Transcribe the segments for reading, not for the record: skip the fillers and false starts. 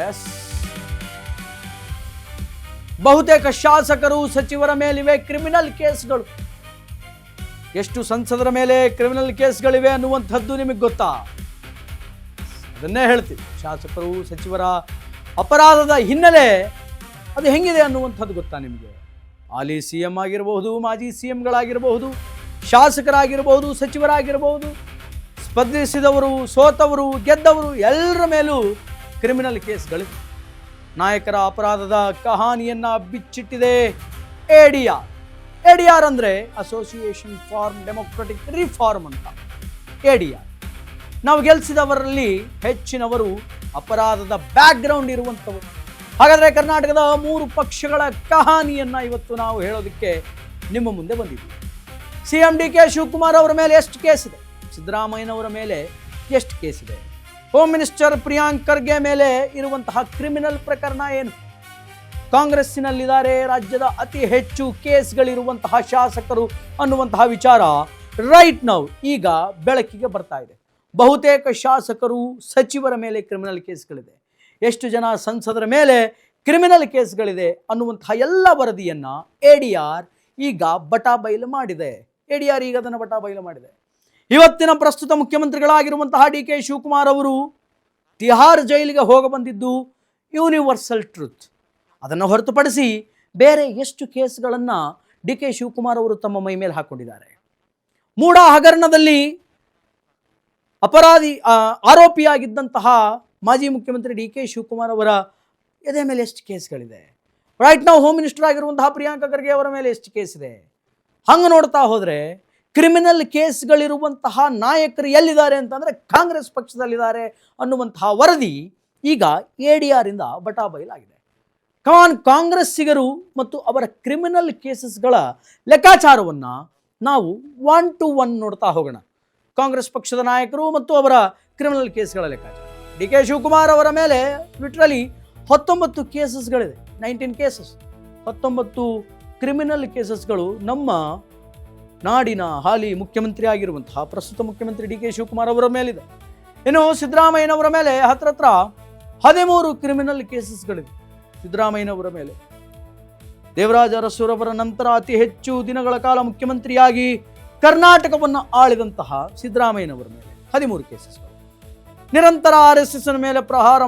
S, ಬಹುತೇಕ ಶಾಸಕರು ಸಚಿವರ ಮೇಲಿವೆ ಕ್ರಿಮಿನಲ್ ಕೇಸ್ಗಳು. ಎಷ್ಟು ಸಂಸದರ ಮೇಲೆ ಕ್ರಿಮಿನಲ್ ಕೇಸ್ಗಳಿವೆ ಅನ್ನುವಂಥದ್ದು ನಿಮಗೆ ಗೊತ್ತಾ? ಅದನ್ನೇ ಹೇಳ್ತೀವಿ. ಶಾಸಕರು ಸಚಿವರ ಅಪರಾಧದ ಹಿನ್ನೆಲೆ ಅದು ಹೆಂಗಿದೆ ಅನ್ನುವಂಥದ್ದು ಗೊತ್ತಾ ನಿಮಗೆ? ಹಾಲಿ CM ಆಗಿರಬಹುದು, ಮಾಜಿ CMಗಳಾಗಿರಬಹುದು, ಶಾಸಕರಾಗಿರಬಹುದು, ಸಚಿವರಾಗಿರಬಹುದು, ಸ್ಪರ್ಧಿಸಿದವರು, ಸೋತವರು, ಗೆದ್ದವರು, ಎಲ್ಲರ ಮೇಲೂ ಕ್ರಿಮಿನಲ್ ಕೇಸ್ಗಳಿವೆ. ನಾಯಕರ ಅಪರಾಧದ ಕಹಾನಿಯನ್ನು ಬಿಚ್ಚಿಟ್ಟಿದೆ ADR. ADR ಅಂದರೆ ಅಸೋಸಿಯೇಷನ್ ಫಾರ್ ಡೆಮೊಕ್ರೆಟಿಕ್ ರಿಫಾರ್ಮ್ ಅಂತ. ADR ನಾವು ಗೆಲ್ಲಿಸಿದವರಲ್ಲಿ ಹೆಚ್ಚಿನವರು ಅಪರಾಧದ ಬ್ಯಾಕ್ಗ್ರೌಂಡ್ ಇರುವಂಥವರು. ಹಾಗಾದರೆ ಕರ್ನಾಟಕದ 3 ಪಕ್ಷಗಳ ಕಹಾನಿಯನ್ನು ಇವತ್ತು ನಾವು ಹೇಳೋದಕ್ಕೆ ನಿಮ್ಮ ಮುಂದೆ ಬಂದಿದ್ದೀವಿ. CM DK ಶಿವಕುಮಾರ್ ಅವರ ಮೇಲೆ ಎಷ್ಟು ಕೇಸ್ ಇದೆ? ಸಿದ್ದರಾಮಯ್ಯನವರ ಮೇಲೆ ಎಷ್ಟು ಕೇಸ್ ಇದೆ? ಹೋಮ್ ಮಿನಿಸ್ಟರ್ ಪ್ರಿಯಾಂಕ್ ಖರ್ಗೆ ಮೇಲೆ ಇರುವಂತಹ ಕ್ರಿಮಿನಲ್ ಪ್ರಕರಣ ಏನು? ಕಾಂಗ್ರೆಸ್ಸಿನಲ್ಲಿದ್ದಾರೆ ರಾಜ್ಯದ ಅತಿ ಹೆಚ್ಚು ಕೇಸ್ಗಳಿರುವಂತಹ ಶಾಸಕರು ಅನ್ನುವಂತಹ ವಿಚಾರ ರೈಟ್ ನೌ ಈಗ ಬೆಳಕಿಗೆ ಬರ್ತಾ ಇದೆ. ಬಹುತೇಕ ಶಾಸಕರು, ಸಚಿವರ ಮೇಲೆ ಕ್ರಿಮಿನಲ್ ಕೇಸ್ಗಳಿದೆ. ಎಷ್ಟು ಜನ ಸಂಸದರ ಮೇಲೆ ಕ್ರಿಮಿನಲ್ ಕೇಸ್ಗಳಿದೆ ಅನ್ನುವಂತಹ ಎಲ್ಲ ವರದಿಯನ್ನು ADR ಈಗ ಬಟಾಬೈಲು ಮಾಡಿದೆ. ADR ಈಗ ಅದನ್ನು ಬಟಾಬೈಲು ಮಾಡಿದೆ. ಇವತ್ತಿನ ಪ್ರಸ್ತುತ ಮುಖ್ಯಮಂತ್ರಿಗಳಾಗಿರುವಂತಹ DK ಶಿವಕುಮಾರ್ ಅವರು ತಿಹಾರ್ ಜೈಲಿಗೆ ಹೋಗ ಬಂದಿದ್ದು ಯೂನಿವರ್ಸಲ್ ಟ್ರೂತ್. ಅದನ್ನು ಹೊರತುಪಡಿಸಿ ಬೇರೆ ಎಷ್ಟು ಕೇಸ್ಗಳನ್ನು DK ಶಿವಕುಮಾರ್ ಅವರು ತಮ್ಮ ಮೈ ಮೇಲೆ ಹಾಕ್ಕೊಂಡಿದ್ದಾರೆ? ಮೂಡ ಹಗರಣದಲ್ಲಿ ಆರೋಪಿಯಾಗಿದ್ದಂತಹ ಮಾಜಿ ಮುಖ್ಯಮಂತ್ರಿ DK ಶಿವಕುಮಾರ್ ಅವರ ಎದೆ ಮೇಲೆ ಎಷ್ಟು ಕೇಸ್ಗಳಿದೆ? ರೈಟ್ ನಾವು ಹೋಮ್ ಮಿನಿಸ್ಟರ್ ಆಗಿರುವಂತಹ ಪ್ರಿಯಾಂಕ ಖರ್ಗೆ ಅವರ ಮೇಲೆ ಎಷ್ಟು ಕೇಸ್ ಇದೆ? ಹಂಗೆ ನೋಡ್ತಾ ಹೋದರೆ ಕ್ರಿಮಿನಲ್ ಕೇಸ್ಗಳಿರುವಂತಹ ನಾಯಕರು ಎಲ್ಲಿದ್ದಾರೆ ಅಂತಂದರೆ ಕಾಂಗ್ರೆಸ್ ಪಕ್ಷದಲ್ಲಿದ್ದಾರೆ ಅನ್ನುವಂತಹ ವರದಿ ಈಗ ADR ಇಂದ ಬಟಾಬೈಲಾಗಿದೆ. ಕಾಂಗ್ರೆಸ್ಸಿಗರು ಮತ್ತು ಅವರ ಕ್ರಿಮಿನಲ್ ಕೇಸಸ್ಗಳ ಲೆಕ್ಕಾಚಾರವನ್ನು ನಾವು 1 to 1 ನೋಡ್ತಾ ಹೋಗೋಣ. ಕಾಂಗ್ರೆಸ್ ಪಕ್ಷದ ನಾಯಕರು ಮತ್ತು ಅವರ ಕ್ರಿಮಿನಲ್ ಕೇಸ್ಗಳ ಲೆಕ್ಕಾಚಾರ. DK ಶಿವಕುಮಾರ್ ಅವರ ಮೇಲೆ ಲಿಟ್ರಲಿ 19 ಕೇಸಸ್ಗಳಿದೆ. 19 ಕೇಸಸ್, 19 ಕ್ರಿಮಿನಲ್ ಕೇಸಸ್ಗಳು ನಮ್ಮ ನಾಡಿನ ಹಾಲಿ ಮುಖ್ಯಮಂತ್ರಿ ಆಗಿರುವಂತಹ ಪ್ರಸ್ತುತ ಮುಖ್ಯಮಂತ್ರಿ DK ಶಿವಕುಮಾರ್ ಅವರ ಮೇಲಿದೆ. ಇನ್ನು ಸಿದ್ದರಾಮಯ್ಯನವರ ಮೇಲೆ ಹತ್ರ 13 ಕ್ರಿಮಿನಲ್ ಕೇಸಸ್ಗಳಿದೆ. ಸಿದ್ದರಾಮಯ್ಯನವರ ಮೇಲೆ ದೇವರಾಜ ಅರಸುರವರ ನಂತರ ಅತಿ ಹೆಚ್ಚು ದಿನಗಳ ಕಾಲ ಮುಖ್ಯಮಂತ್ರಿಯಾಗಿ ಕರ್ನಾಟಕವನ್ನು ಆಳಿದಂತಹ ಸಿದ್ದರಾಮಯ್ಯನವರ ಮೇಲೆ 13 ಕೇಸಸ್ಗಳು. ನಿರಂತರ RSS ಮೇಲೆ ಪ್ರಹಾರ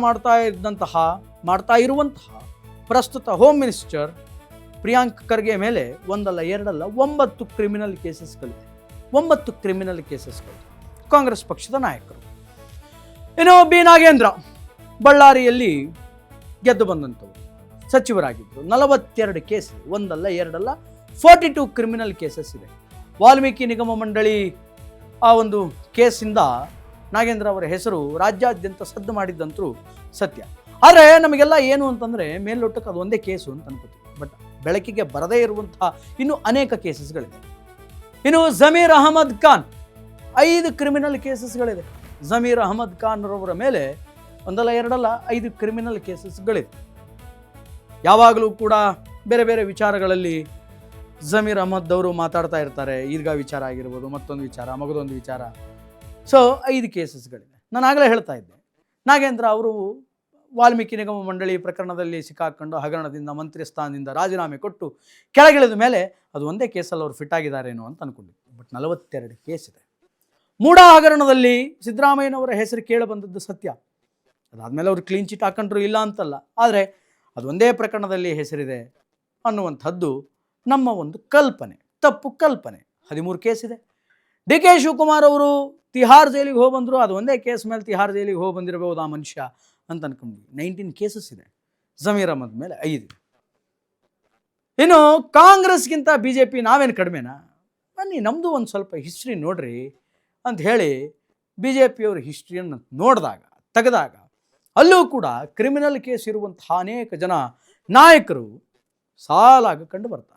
ಮಾಡ್ತಾ ಇರುವಂತಹ ಪ್ರಸ್ತುತ ಹೋಮ್ ಮಿನಿಸ್ಟರ್ ಪ್ರಿಯಾಂಕ್ ಖರ್ಗೆ ಮೇಲೆ ಒಂದಲ್ಲ ಎರಡಲ್ಲ 9 ಕ್ರಿಮಿನಲ್ ಕೇಸಸ್ಗಳಿದೆ. 9 ಕ್ರಿಮಿನಲ್ ಕೇಸಸ್ಗಳು ಕಾಂಗ್ರೆಸ್ ಪಕ್ಷದ ನಾಯಕರು. ಇನ್ನು B ನಾಗೇಂದ್ರ ಬಳ್ಳಾರಿಯಲ್ಲಿ ಗೆದ್ದು ಬಂದಂಥವರು, ಸಚಿವರಾಗಿದ್ದರು. 42 ಕೇಸ್ ಇದೆ, ಒಂದಲ್ಲ ಎರಡಲ್ಲ 42 ಕ್ರಿಮಿನಲ್ ಕೇಸಸ್ ಇದೆ. ವಾಲ್ಮೀಕಿ ನಿಗಮ ಮಂಡಳಿ ಆ ಒಂದು ಕೇಸಿಂದ ನಾಗೇಂದ್ರ ಅವರ ಹೆಸರು ರಾಜ್ಯಾದ್ಯಂತ ಸದ್ದು ಮಾಡಿದ್ದಂತರೂ ಸತ್ಯ. ಆದರೆ ನಮಗೆಲ್ಲ ಏನು ಅಂತಂದರೆ ಮೇಲ್ನೋಟಕ್ಕೆ ಅದು ಒಂದೇ ಕೇಸು ಅಂತ ಅನ್ಕೋತೀವಿ. ಬಟ್ ಬೆಳಕಿಗೆ ಬರದೇ ಇರುವಂತಹ ಇನ್ನೂ ಅನೇಕ ಕೇಸಸ್ಗಳಿದೆ. ಇನ್ನು ಜಮೀರ್ ಅಹಮದ್ ಖಾನ್ 5 ಕ್ರಿಮಿನಲ್ ಕೇಸಸ್ಗಳಿದೆ. ಜಮೀರ್ ಅಹಮದ್ ಖಾನ್ ರವರ ಮೇಲೆ ಒಂದಲ್ಲ ಎರಡಲ್ಲ 5 ಕ್ರಿಮಿನಲ್ ಕೇಸಸ್ಗಳಿದೆ. ಯಾವಾಗಲೂ ಕೂಡ ಬೇರೆ ಬೇರೆ ವಿಚಾರಗಳಲ್ಲಿ ಜಮೀರ್ ಅಹಮದ್ ಅವರು ಮಾತಾಡ್ತಾ ಇರ್ತಾರೆ. ಈದ್ಗಾ ವಿಚಾರ ಆಗಿರ್ಬೋದು, ಮತ್ತೊಂದು ವಿಚಾರ, ಮಗದೊಂದು ವಿಚಾರ. ಸೊ 5 ಕೇಸಸ್ಗಳಿದೆ. ನಾನು ಆಗಲೇ ಹೇಳ್ತಾ ಇದ್ದೆ, ನಾಗೇಂದ್ರ ಅವರು ವಾಲ್ಮೀಕಿ ನಿಗಮ ಮಂಡಳಿ ಪ್ರಕರಣದಲ್ಲಿ ಸಿಕ್ಕಾಕೊಂಡು ಹಗರಣದಿಂದ ಮಂತ್ರಿ ಸ್ಥಾನದಿಂದ ರಾಜೀನಾಮೆ ಕೊಟ್ಟು ಕೆಳಗಿಳಿದ ಮೇಲೆ ಅದು ಒಂದೇ ಕೇಸಲ್ಲಿ ಅವರು ಫಿಟ್ ಆಗಿದ್ದಾರೇನೋ ಅಂತ ಅಂದ್ಕೊಂಡಿದ್ದೆ. ಬಟ್ 42 ಕೇಸ್ ಇದೆ. ಮೂಡ ಹಗರಣದಲ್ಲಿ ಸಿದ್ದರಾಮಯ್ಯನವರ ಹೆಸರು ಕೇಳಿ ಬಂದದ್ದು ಸತ್ಯ. ಅದಾದಮೇಲೆ ಅವರು ಕ್ಲೀನ್ ಚಿಟ್ ಹಾಕೊಂಡ್ರು, ಇಲ್ಲ ಅಂತಲ್ಲ. ಆದರೆ ಅದು ಒಂದೇ ಪ್ರಕರಣದಲ್ಲಿ ಹೆಸರಿದೆ ಅನ್ನುವಂಥದ್ದು ನಮ್ಮ ಒಂದು ಕಲ್ಪನೆ, ತಪ್ಪು ಕಲ್ಪನೆ. 13 ಕೇಸ್ ಇದೆ. DK ಶಿವಕುಮಾರ್ ಅವರು ತಿಹಾರ್ ಜೈಲಿಗೆ ಹೋಗಿ ಬಂದರು, ಅದು ಒಂದೇ ಕೇಸ್ ಮೇಲೆ ತಿಹಾರ್ ಜೈಲಿಗೆ ಹೋಗಿ ಬಂದಿರಬಹುದು ಆ ಮನುಷ್ಯ ಅಂತ ಅನ್ಕೊಂಡ್ವಿ. 19 ಕೇಸಸ್ ಇದೆ. ಜಮೀರ್ ಅಹಮದ್ ಮೇಲೆ 5. ಇನ್ನು ಕಾಂಗ್ರೆಸ್ಗಿಂತ BJP ನಾವೇನು ಕಡಿಮೆನಾ? ಬನ್ನಿ ನಮ್ಮದು ಒಂದು ಸ್ವಲ್ಪ ಹಿಸ್ಟ್ರಿ ನೋಡ್ರಿ ಅಂತ ಹೇಳಿ BJPಯವ್ರ ಹಿಸ್ಟ್ರಿಯನ್ನು ತೆಗೆದಾಗ ಅಲ್ಲೂ ಕೂಡ ಕ್ರಿಮಿನಲ್ ಕೇಸ್ ಇರುವಂತಹ ಅನೇಕ ಜನ ನಾಯಕರು ಸಾಲಾಗಿ ಕಂಡು ಬರ್ತಾರೆ.